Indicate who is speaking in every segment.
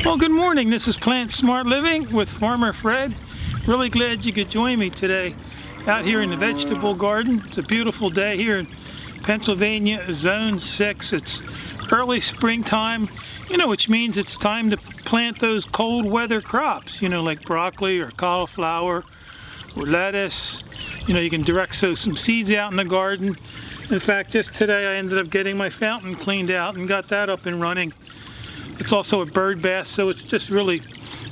Speaker 1: Well, good morning. This is Plant Smart Living with Farmer Fred. Really glad you could join me today out here in the vegetable garden. It's a beautiful day here in Pennsylvania, Zone 6. It's early springtime, which means it's time to plant those cold weather crops, like broccoli or cauliflower or lettuce. You can direct sow some seeds out in the garden. In fact, just today I ended up getting my fountain cleaned out and got that up and running. It's also a bird bath, so it's just really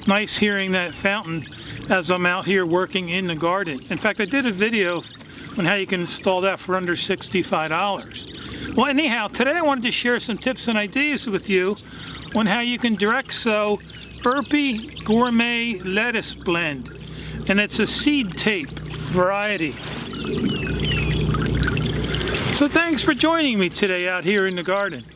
Speaker 1: nice hearing that fountain as I'm out here working in the garden. In fact, I did a video on how you can install that for under $65. Well, anyhow, today I wanted to share some tips and ideas with you on how you can direct sow Burpee Gourmet lettuce blend. And it's a seed tape variety. So thanks for joining me today out here in the garden.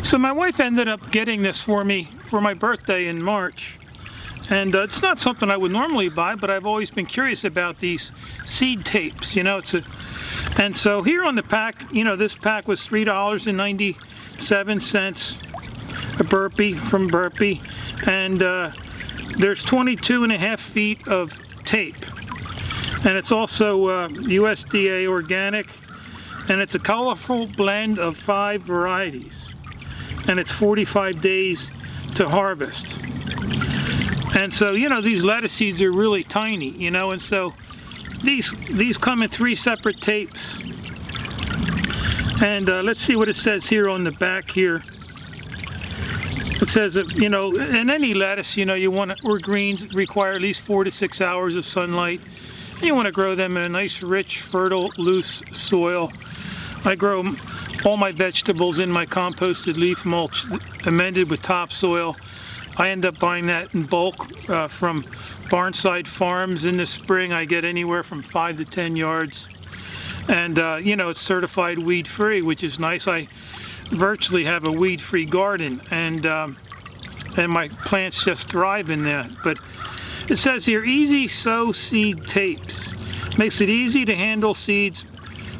Speaker 1: So my wife ended up getting this for me for my birthday in March. And it's not something I would normally buy, but I've always been curious about these seed tapes. And so here on the pack, this pack was $3.97, a Burpee from Burpee. And there's 22.5 feet of tape. And it's also USDA organic. And it's a colorful blend of 5 varieties. And it's 45 days to harvest. And so, these lettuce seeds are really tiny, and so these come in 3 separate tapes. And let's see what it says here on the back here. It says that, in any lettuce, or greens require at least 4 to 6 hours of sunlight. And you want to grow them in a nice, rich, fertile, loose soil. I grow all my vegetables in my composted leaf mulch, amended with topsoil. I end up buying that in bulk from Barnside Farms. In the spring, I get anywhere from 5 to 10 yards. And, it's certified weed-free, which is nice. I virtually have a weed-free garden, and my plants just thrive in that. But it says here, easy sow seed tapes. Makes it easy to handle seeds,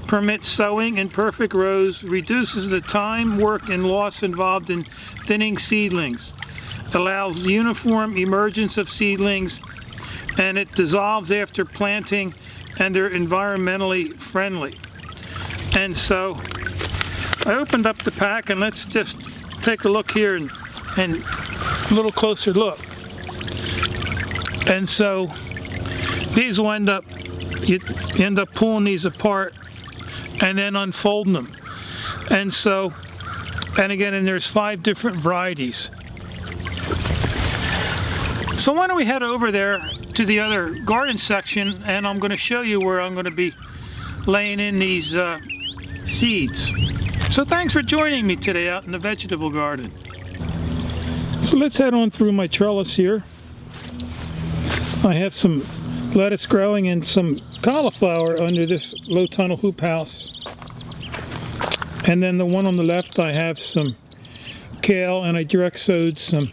Speaker 1: permits sowing in perfect rows, reduces the time, work, and loss involved in thinning seedlings, allows uniform emergence of seedlings, and it dissolves after planting, and they're environmentally friendly. And so I opened up the pack, and let's just take a look here and a little closer look. And so these will you end up pulling these apart and then unfolding them. And there's 5 different varieties. So why don't we head over there to the other garden section, and I'm going to show you where I'm going to be laying in these seeds. So thanks for joining me today out in the vegetable garden. So let's head on through my trellis here. I have some lettuce growing and some cauliflower under this low tunnel hoop house. And then the one on the left, I have some kale, and I direct sowed some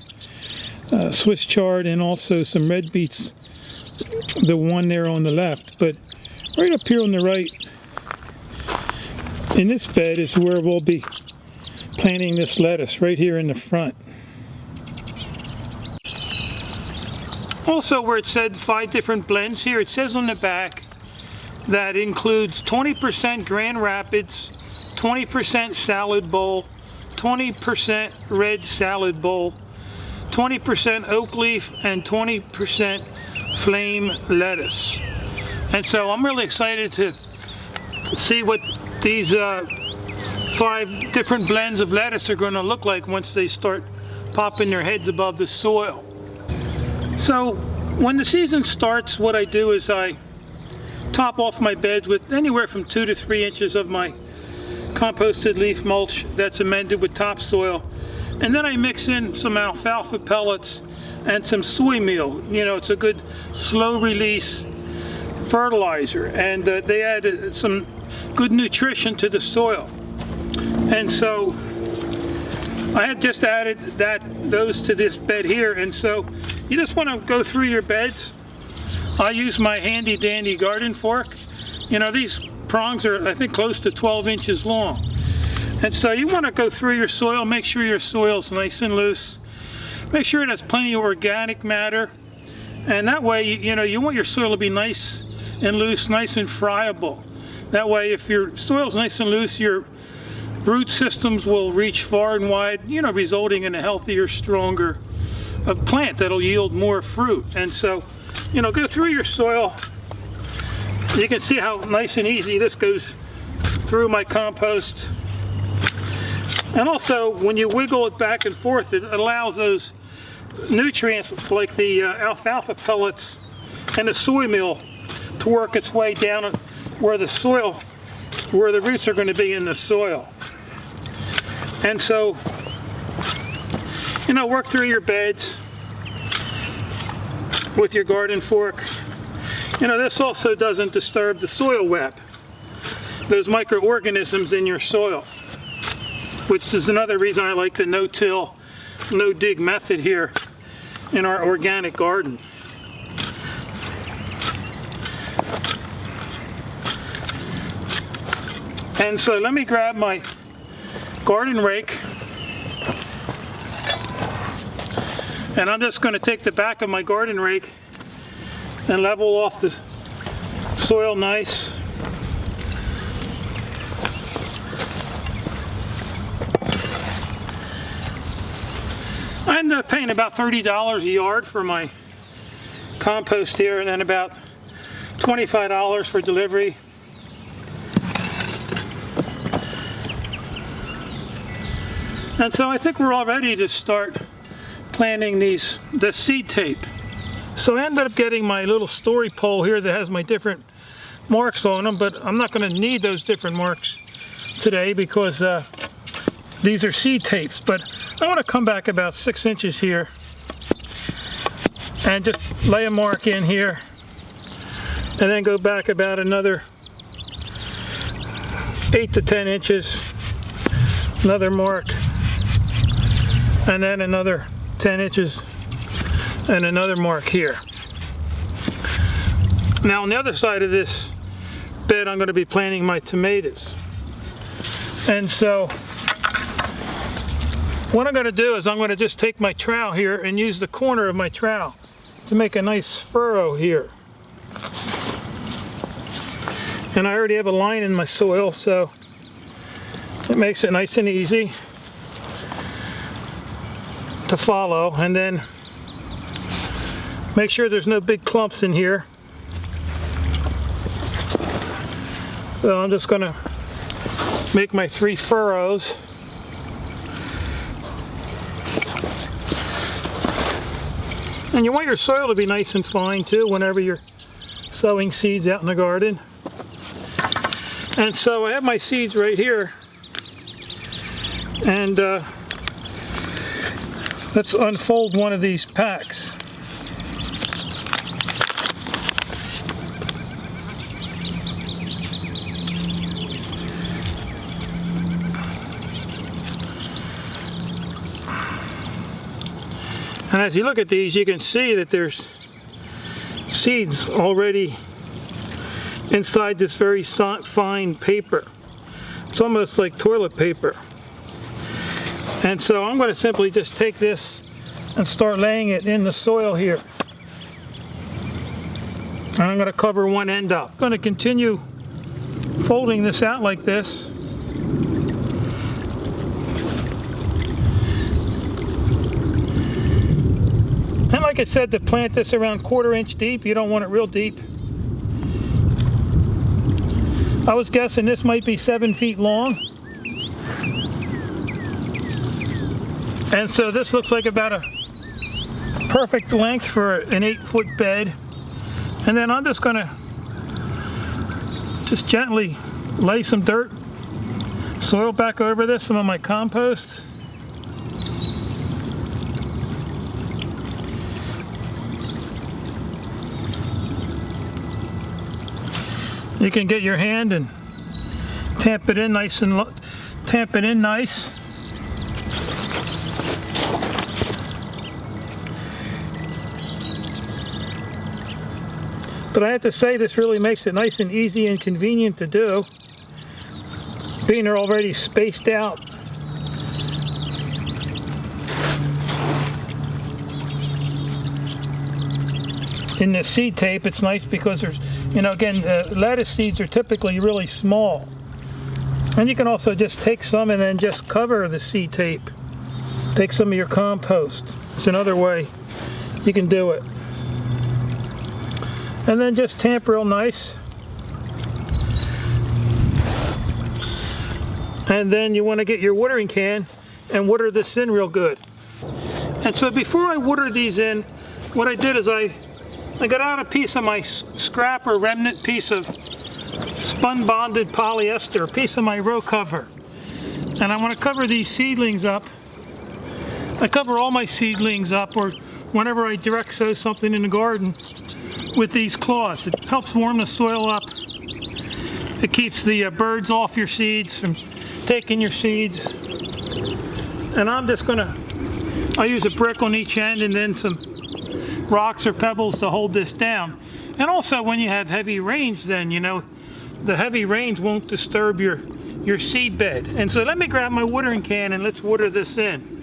Speaker 1: Swiss chard and also some red beets, the one there on the left. But right up here on the right, in this bed, is where we'll be planting this lettuce, right here in the front. Also, where it said 5 different blends here, it says on the back that includes 20% Grand Rapids, 20% salad bowl, 20% red salad bowl, 20% oak leaf, and 20% flame lettuce. And so I'm really excited to see what these 5 different blends of lettuce are going to look like once they start popping their heads above the soil. So when the season starts, what I do is I top off my beds with anywhere from 2 to 3 inches of my composted leaf mulch that's amended with topsoil. And then I mix in some alfalfa pellets and some soy meal. You know, it's a good slow release fertilizer, and they add some good nutrition to the soil. And so I had just added those to this bed here, and so you just want to go through your beds. I use my handy dandy garden fork. You know, these prongs are, I think, close to 12 inches long. And so you want to go through your soil, make sure your soil's nice and loose. Make sure it has plenty of organic matter. And that way, you know, you want your soil to be nice and loose, nice and friable. That way, if your soil's nice and loose, your root systems will reach far and wide, you know, resulting in a healthier, stronger plant that'll yield more fruit. And so, you know, go through your soil. You can see how nice and easy this goes through my compost. And also, when you wiggle it back and forth, it allows those nutrients like the alfalfa pellets and the soy meal to work its way down where the soil, where the roots are going to be in the soil. And so, you know, work through your beds with your garden fork. You know, this also doesn't disturb the soil web, those microorganisms in your soil, which is another reason I like the no-till, no-dig method here in our organic garden. And so let me grab my garden rake, and I'm just going to take the back of my garden rake and level off the soil nice. I ended up paying about $30 a yard for my compost here, and then about $25 for delivery. And so I think we're all ready to start planting the seed tape. So I ended up getting my little story pole here that has my different marks on them, but I'm not going to need those different marks today because these are seed tapes. But I want to come back about 6 inches here and just lay a mark in here, and then go back about another 8 to 10 inches, another mark, and then another 10 inches and another mark here. Now on the other side of this bed, I'm going to be planting my tomatoes. And so what I'm going to do is I'm going to just take my trowel here and use the corner of my trowel to make a nice furrow here. And I already have a line in my soil, so it makes it nice and easy to follow. And then make sure there's no big clumps in here. So I'm just going to make my 3 furrows. And you want your soil to be nice and fine too whenever you're sowing seeds out in the garden. And so I have my seeds right here. And let's unfold one of these packs. And as you look at these, you can see that there's seeds already inside this very fine paper. It's almost like toilet paper. And so I'm going to simply just take this and start laying it in the soil here. And I'm going to cover one end up. I'm going to continue folding this out like this. And like I said, to plant this around 1/4 inch deep, you don't want it real deep. I was guessing this might be 7 feet long. And so this looks like about a perfect length for an 8-foot bed. And then I'm just gonna just gently lay some dirt, soil back over this, some of my compost. You can get your hand and tamp it in nice and tamp it in nice. But I have to say, this really makes it nice and easy and convenient to do, being they're already spaced out. In the seed tape, it's nice because there's, you know, again, lettuce seeds are typically really small. And you can also just take some and then just cover the seed tape. Take some of your compost. It's another way you can do it. And then just tamp real nice. And then you want to get your watering can and water this in real good. And so before I water these in, what I did is I got out a piece of my scrap or remnant piece of spun bonded polyester, a piece of my row cover. And I want to cover these seedlings up. I cover all my seedlings up, or whenever I direct sow something in the garden, with these cloths. It helps warm the soil up. It keeps the birds off your seeds from taking your seeds. And I'm just gonna, I use a brick on each end and then some rocks or pebbles to hold this down. And also when you have heavy rains, then, you know, the heavy rains won't disturb your seed bed. And so let me grab my watering can and let's water this in.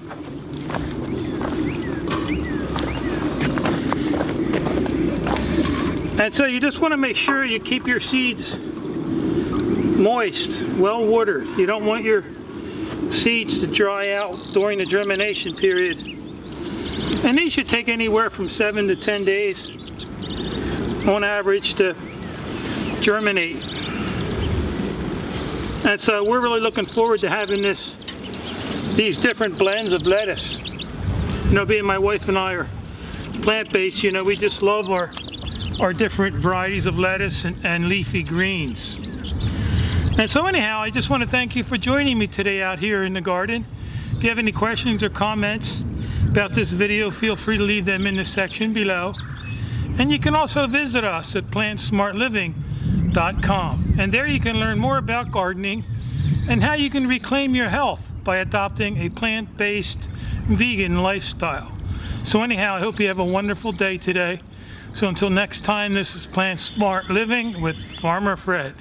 Speaker 1: And so you just want to make sure you keep your seeds moist, well watered. You don't want your seeds to dry out during the germination period. And these should take anywhere from 7 to 10 days on average to germinate. And so we're really looking forward to having these different blends of lettuce. You know, being my wife and I are plant-based, you know, we just love our different varieties of lettuce and leafy greens. And so anyhow, I just want to thank you for joining me today out here in the garden. If you have any questions or comments about this video, feel free to leave them in the section below. And you can also visit us at plantsmartliving.com. And there you can learn more about gardening and how you can reclaim your health by adopting a plant-based vegan lifestyle. So anyhow, I hope you have a wonderful day today. So until next time, this is Plant Smart Living with Farmer Fred.